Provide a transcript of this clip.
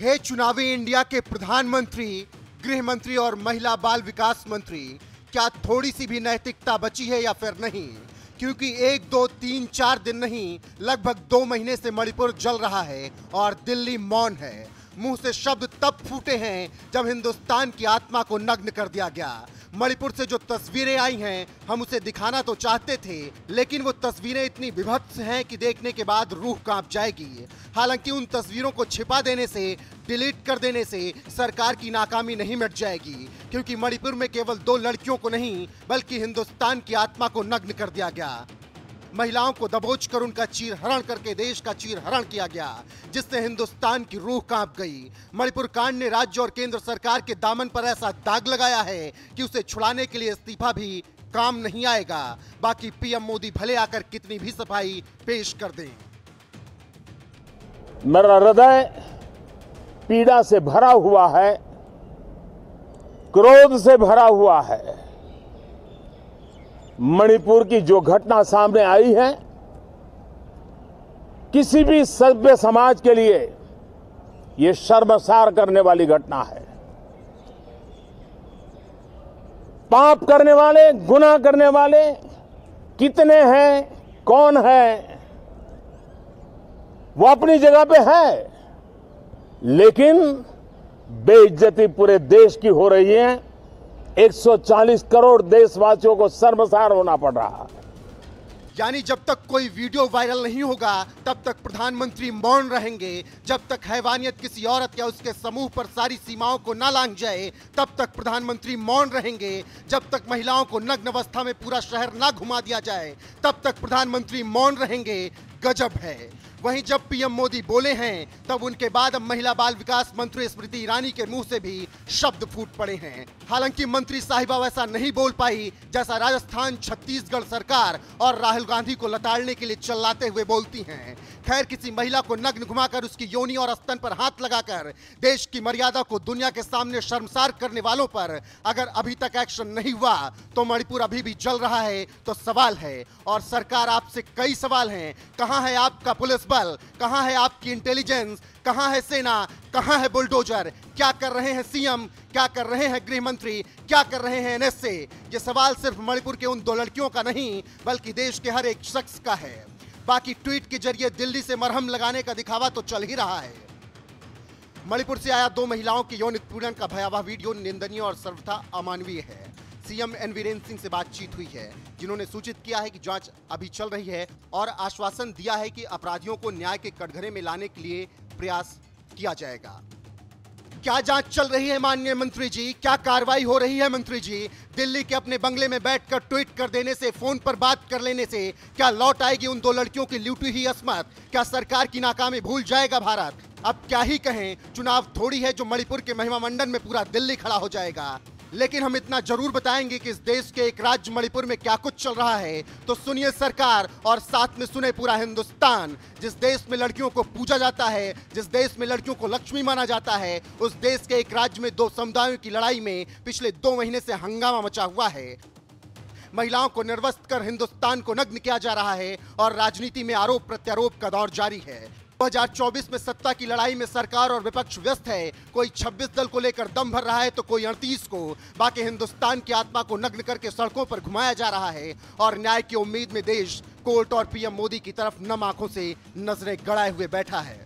हे चुनावी इंडिया के प्रधानमंत्री, गृह मंत्री और महिला बाल विकास मंत्री, क्या थोड़ी सी भी नैतिकता बची है या फिर नहीं? क्योंकि 1, 2, 3, 4 दिन नहीं, लगभग 2 महीने से मणिपुर जल रहा है और दिल्ली मौन है। मुंह से शब्द तब फूटे हैं जब हिंदुस्तान की आत्मा को नग्न कर दिया गया। मणिपुर से जो तस्वीरें आई हैं, हम उसे दिखाना तो चाहते थे, लेकिन वो तस्वीरें इतनी विभत्स हैं कि देखने के बाद रूह कांप जाएगी। हालांकि उन तस्वीरों को छिपा देने से, डिलीट कर देने से सरकार की नाकामी नहीं मिट जाएगी, क्योंकि मणिपुर में केवल 2 लड़कियों को नहीं बल्कि हिंदुस्तान की आत्मा को नग्न कर दिया गया। महिलाओं को दबोच कर उनका चीरहरण करके देश का चीरहरण किया गया, जिससे हिंदुस्तान की रूह कांप गई। मणिपुर कांड ने राज्य और केंद्र सरकार के दामन पर ऐसा दाग लगाया है कि उसे छुड़ाने के लिए इस्तीफा भी काम नहीं आएगा। बाकी पीएम मोदी भले आकर कितनी भी सफाई पेश कर दें। मेरा हृदय पीड़ा से भरा हुआ है, क्रोध से भरा हुआ है। मणिपुर की जो घटना सामने आई है, किसी भी सभ्य समाज के लिए यह शर्मसार करने वाली घटना है। पाप करने वाले, गुनाह करने वाले कितने हैं, कौन है, वो अपनी जगह पे है, लेकिन बेइज्जती पूरे देश की हो रही है। 140 करोड़ देशवासियों को शर्मसार होना पड़ रहा है। यानी जब तक कोई वीडियो वायरल नहीं होगा तब तक प्रधानमंत्री मौन रहेंगे। जब तक हैवानियत किसी औरत या उसके समूह पर सारी सीमाओं को ना लांघ जाए तब तक प्रधानमंत्री मौन रहेंगे। जब तक महिलाओं को नग्न अवस्था में पूरा शहर ना घुमा दिया जाए तब तक प्रधानमंत्री मौन रहेंगे। गजब है। वहीं जब पीएम मोदी बोले हैं तब उनके बाद अब महिला बाल विकास मंत्री स्मृति ईरानी के मुंह से भी शब्द फूट पड़े हैं। हालांकि मंत्री साहिबा वैसा नहीं बोल पाई जैसा राजस्थान, छत्तीसगढ़ सरकार और राहुल गांधी को लताड़ने के लिए चिल्लाते हुए बोलती हैं। खैर, किसी महिला को नग्न घुमाकर उसकी योनि और स्तन पर हाथ लगाकर देश की मर्यादा को दुनिया के सामने शर्मसार करने वालों पर अगर अभी तक एक्शन नहीं हुआ तो मणिपुर अभी भी जल रहा है। तो सवाल है, और सरकार आपसे कई सवाल हैं। कहां है आपका पुलिस बल? कहां है आपकी इंटेलिजेंस? कहां है सेना? कहां है बुलडोजर? क्या कर रहे हैं सीएम? क्या कर रहे हैं गृह मंत्री? क्या कर रहे हैं एनएसए? ये सवाल सिर्फ मणिपुर के उन 2 लड़कियों का नहीं बल्कि देश के हर एक शख्स का है। बाकी ट्वीट के जरिए दिल्ली से मरहम लगाने का दिखावा तो चल ही रहा है। मणिपुर से आया 2 महिलाओं के यौन उत्पीड़न का भयावह वीडियो निंदनीय और सर्वथा अमानवीय है। सीएम एन वीरेंद्र सिंह से बातचीत हुई है, जिन्होंने सूचित किया है कि जांच अभी चल रही है और आश्वासन दिया है कि अपराधियों को न्याय के कटघरे में लाने के लिए प्रयास किया जाएगा। क्या जांच चल रही है माननीय मंत्री जी? क्या कार्रवाई हो रही है मंत्री जी? दिल्ली के अपने बंगले में बैठकर ट्वीट कर देने से, फोन पर बात कर लेने से क्या लौट आएगी उन 2 लड़कियों की लूटी हुई अस्मत? क्या सरकार की नाकामी भूल जाएगा भारत? अब क्या ही कहें, चुनाव थोड़ी है जो मणिपुर के महिमा मंडन में पूरा दिल्ली खड़ा हो जाएगा। लेकिन हम इतना जरूर बताएंगे कि इस देश के एक राज्य मणिपुर में क्या कुछ चल रहा है। तो सुनिए सरकार और साथ में सुने पूरा हिंदुस्तान। जिस देश में लड़कियों को पूजा जाता है, जिस देश में लड़कियों को लक्ष्मी माना जाता है, उस देश के एक राज्य में 2 समुदायों की लड़ाई में पिछले 2 महीने से हंगामा मचा हुआ है। महिलाओं को निर्वस्त्र कर हिंदुस्तान को नग्न किया जा रहा है और राजनीति में आरोप प्रत्यारोप का दौर जारी है। 2024 में सत्ता की लड़ाई में सरकार और विपक्ष व्यस्त है। कोई 26 दल को लेकर दम भर रहा है तो कोई 38 को। बाकी हिंदुस्तान की आत्मा को नग्न करके सड़कों पर घुमाया जा रहा है और न्याय की उम्मीद में देश कोर्ट और पीएम मोदी की तरफ नम आंखों से नजरें गड़ाए हुए बैठा है।